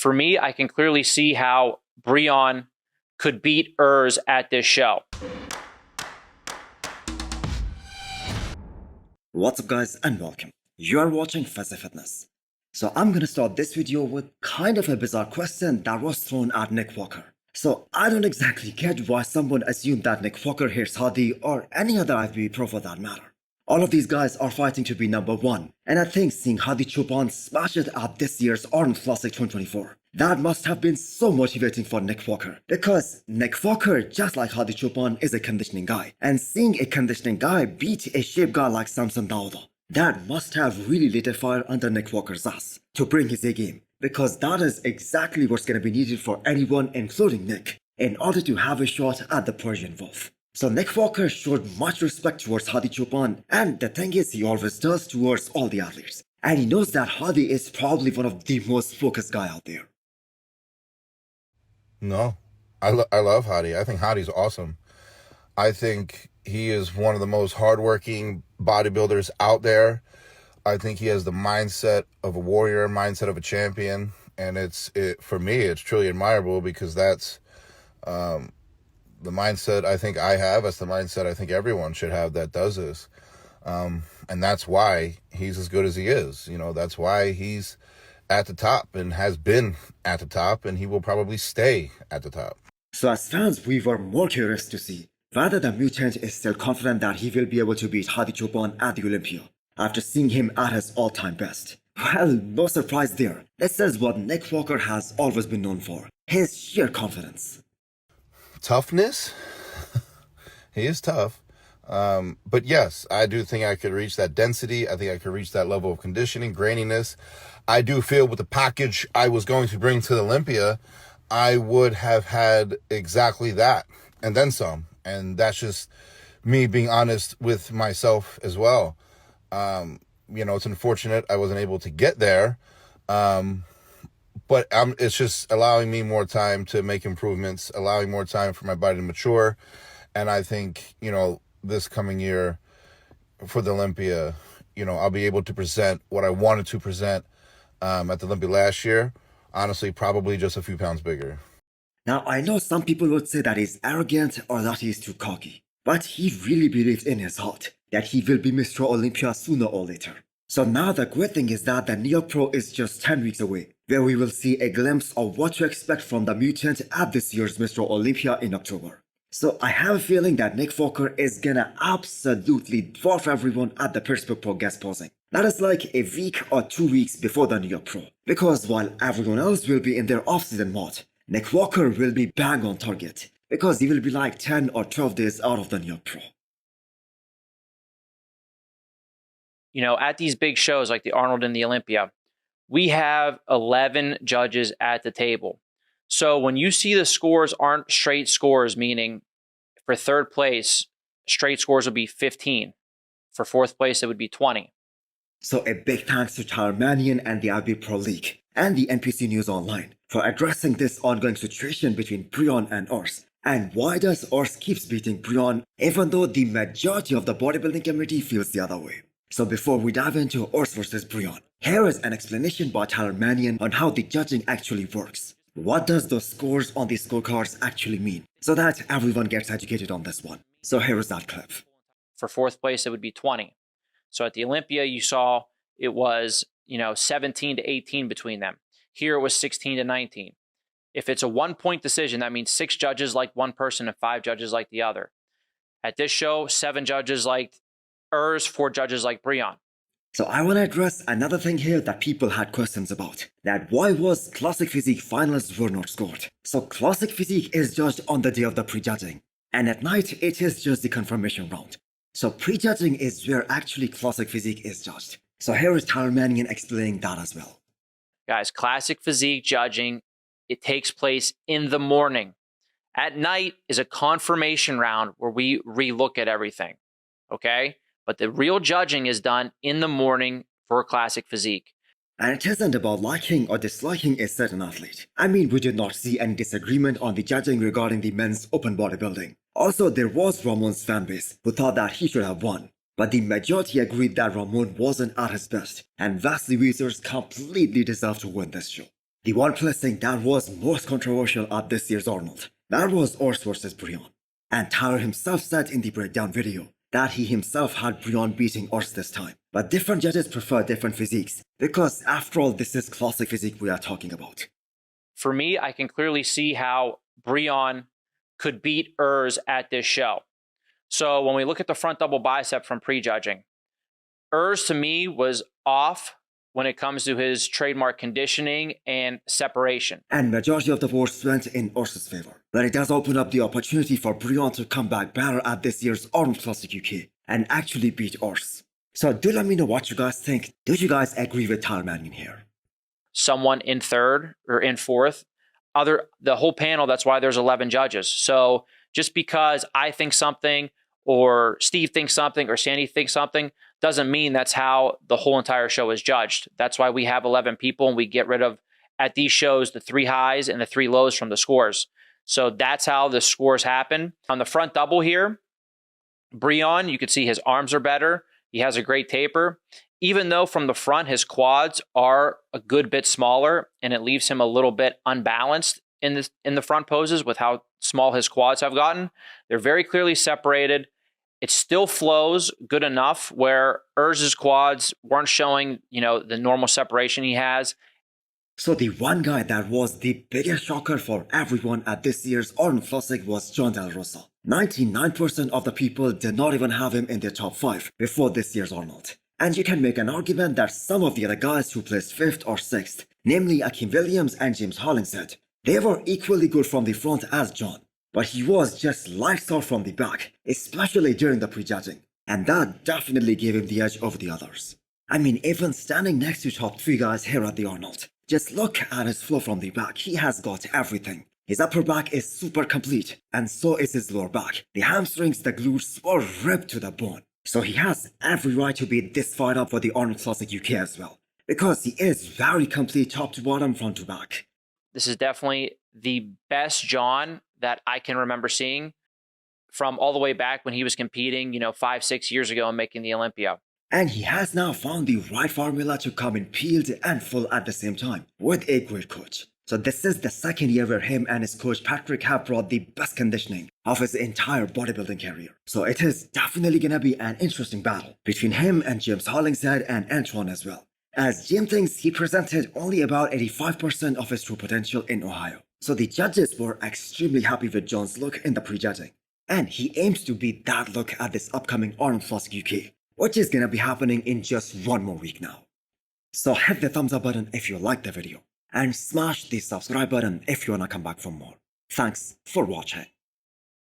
for me, I can clearly see how Breon could beat Urs at this show. What's up guys and welcome. You are watching Fazi Fitness. So I'm gonna start this video with kind of a bizarre question that was thrown at Nick Walker. So I don't exactly get why someone assumed that Nick Walker hates Hadi or any other IFBB pro for that matter. All of these guys are fighting to be number one, and I think seeing Hadi Choopan smash it at this year's Arnold Classic 2024, that must have been so motivating for Nick Walker. Because Nick Walker, just like Hadi Choopan, is a conditioning guy, and seeing a conditioning guy beat a shape guy like Samson Dawda, that must have really lit a fire under Nick Walker's ass to bring his A game. Because that is exactly what's gonna be needed for anyone, including Nick, in order to have a shot at the Persian Wolf. So Nick Walker showed much respect towards Hadi Choopan, and the thing is he always does towards all the athletes. And he knows that Hadi is probably one of the most focused guy out there. No, I love Hadi. I think Hadi's awesome. I think he is one of the most hardworking bodybuilders out there. I think he has the mindset of a warrior, mindset of a champion, and for me, it's truly admirable because that's the mindset I think I have. That's the mindset I think everyone should have that does this. And that's why he's as good as he is. You know, that's why he's at the top and has been at the top, and he will probably stay at the top. So as fans, we were more curious to see whether the mutant is still confident that he will be able to beat Hadi Choopan at the Olympia after seeing him at his all-time best. Well, no surprise there. This is what Nick Walker has always been known for, his sheer confidence. Toughness? He is tough. But yes, I do think I could reach that density. I think I could reach that level of conditioning, graininess. I do feel with the package I was going to bring to the Olympia, I would have had exactly that and then some. And that's just me being honest with myself as well. You know, it's unfortunate I wasn't able to get there. But it's just allowing me more time to make improvements, allowing more time for my body to mature. And I think, you know, this coming year for the Olympia, you know, I'll be able to present what I wanted to present at the Olympia last year. Honestly, probably just a few pounds bigger. Now, I know some people would say that he's arrogant or that he's too cocky, but he really believed in his heart that he will be Mr. Olympia sooner or later. So now the great thing is that the New York Pro is just 10 weeks away, where we will see a glimpse of what to expect from the mutant at this year's Mr. Olympia in October. So I have a feeling that Nick Walker is gonna absolutely dwarf everyone at the Pittsburgh Pro guest posing. That is like a week or 2 weeks before the New York Pro. Because while everyone else will be in their off-season mode, Nick Walker will be bang on target, because he will be like 10 or 12 days out of the New York Pro. You know, at these big shows like the Arnold and the Olympia, we have 11 judges at the table. So when you see the scores aren't straight scores, meaning for third place, straight scores would be 15. For fourth place, it would be 20. So a big thanks to Tyler Manion and the IFBB Pro League and the NPC News Online for addressing this ongoing situation between Breon and Urs. And why does Urs keeps beating Breon even though the majority of the bodybuilding community feels the other way? So before we dive into Urs versus Breon, here is an explanation by Tyler Manion on how the judging actually works. What does those scores on the scorecards actually mean? So that everyone gets educated on this one. So here is that clip. For fourth place, it would be 20. So at the Olympia, you saw it was, 17 to 18 between them. Here it was 16 to 19. If it's a 1-point decision, that means 6 judges like one person and 5 judges like the other. At this show, 7 judges liked Urs, 4 judges like Breon. So I want to address another thing here that people had questions about. That why was Classic Physique finalists were not scored? So Classic Physique is judged on the day of the prejudging. And at night, it is just the confirmation round. So prejudging is where actually Classic Physique is judged. So here is Tyler Manion explaining that as well. Guys, Classic Physique judging, it takes place in the morning. At night is a confirmation round where we relook at everything. Okay? But the real judging is done in the morning for Classic Physique. And it isn't about liking or disliking a certain athlete. I mean, we did not see any disagreement on the judging regarding the men's open bodybuilding. Also, there was Ramon's fanbase who thought that he should have won. But the majority agreed that Ramon wasn't at his best, and Vasily Wieser's completely deserved to win this show. The one placing that was most controversial at this year's Arnold, that was Urs versus Breon. And Tyler himself said in the breakdown video that he himself had Breon beating Urs this time. But different judges prefer different physiques, because after all, this is classic physique we are talking about. For me, I can clearly see how Breon could beat Urs at this show. So when we look at the front double bicep from prejudging, Urs to me was off when it comes to his trademark conditioning and separation. And majority of the votes went in Urs's favor. But it does open up the opportunity for Breon to come back better at this year's Arnold Classic UK and actually beat Urs. So do let me know what you guys think. Do you guys agree with Tyler Manion here? Someone in third or in fourth. The whole panel, that's why there's 11 judges. So just because I think something or Steve thinks something or Sandy thinks something doesn't mean that's how the whole entire show is judged. That's why we have 11 people and we get rid of, at these shows, the 3 highs and the 3 lows from the scores. So that's how the scores happen. On the front double here, Breon, you can see his arms are better. He has a great taper. Even though from the front, his quads are a good bit smaller and it leaves him a little bit unbalanced in the front poses with how small his quads have gotten. They're very clearly separated. It still flows good enough where Urs's quads weren't showing, the normal separation he has. So the one guy that was the biggest shocker for everyone at this year's Arnold Classic was Jon de La Rosa. 99% of the people did not even have him in their top 5 before this year's Arnold. And you can make an argument that some of the other guys who placed 5th or 6th, namely Akim Williams and James Hollingshead, they were equally good from the front as Jon. But he was just lights out from the back, especially during the prejudging. And that definitely gave him the edge over the others. I mean, even standing next to top 3 guys here at the Arnold, just look at his flow from the back. He has got everything. His upper back is super complete, and so is his lower back. The hamstrings, the glutes were ripped to the bone. So he has every right to be this fired up for the Arnold Classic UK as well, because he is very complete top to bottom, front to back. This is definitely the best Jon that I can remember seeing from all the way back when he was competing, 5-6 years ago and making the Olympia. And he has now found the right formula to come in peeled and full at the same time, with a great coach. So this is the second year where him and his coach Patrick have brought the best conditioning of his entire bodybuilding career. So it is definitely gonna be an interesting battle between him and James Hollingshead and Antoine as well. As Jim thinks he presented only about 85% of his true potential in Ohio. So the judges were extremely happy with Jon's look in the prejudging. And he aims to beat that look at this upcoming Arnold Classic UK, which is gonna be happening in just 1 more week now. So hit the thumbs up button if you liked the video, and smash the subscribe button if you wanna come back for more. Thanks for watching.